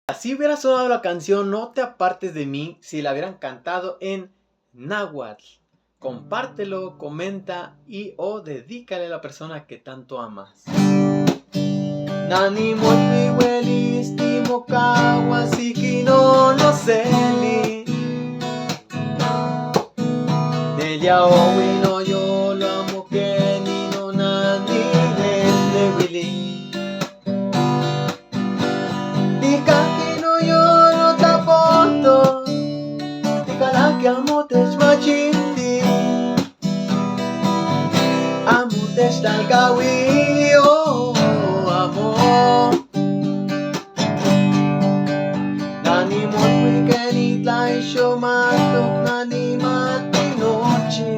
Así hubiera sonado la canción No te apartes de mí si la hubieran cantado en náhuatl. Compártelo, comenta y o dedícale a la persona que tanto amas. Nani mo'y welis ti mo kawasiki no seli. Nelia owi no yolo amo que ni no nani le wili. Ikaki no yolo tapoto. Ikalaki amo tesmachiti. Amo testalgawi oh amo. Nani mo't weekend itlay shumatok nani matinoche.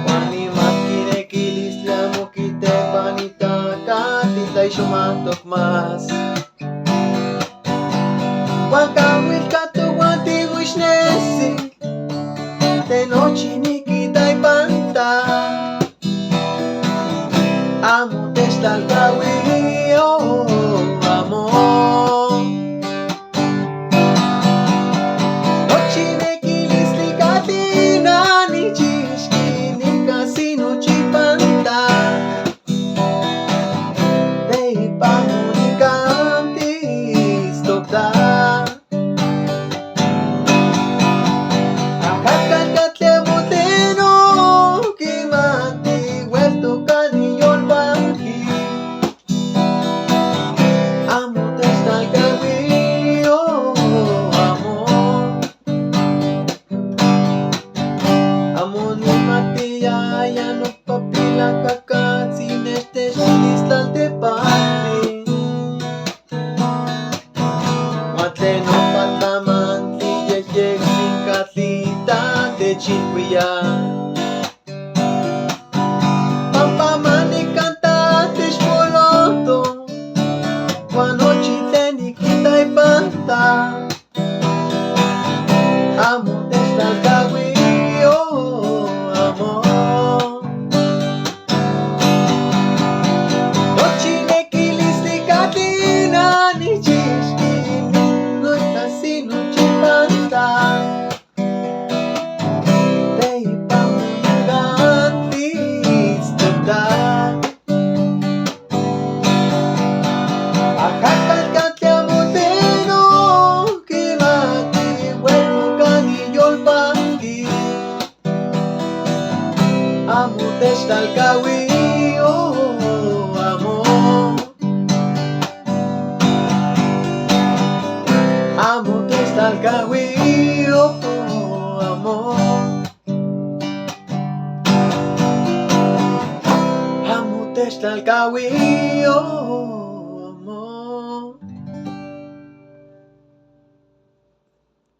Wani matkinekilis lamo kite panita katitlay shumatok mas. Wakawil katuwati wishnesi. De noche ni kitay panta. Amo testalgawi oh amo. Noche de kilis likatina ni chishki ni casino chipanta. De pamunikantis tokta. Ya no papila caca sin este chilistal de parte. Matle no pataman ye sin catlita de chilhuilla. Pampa mani canta de chpoloto. Guanochi teni quita y panta. Amo testalgawi oh amo. Amo testalgawi oh amo. Amo testalgawi oh amo. Amo testalgawi oh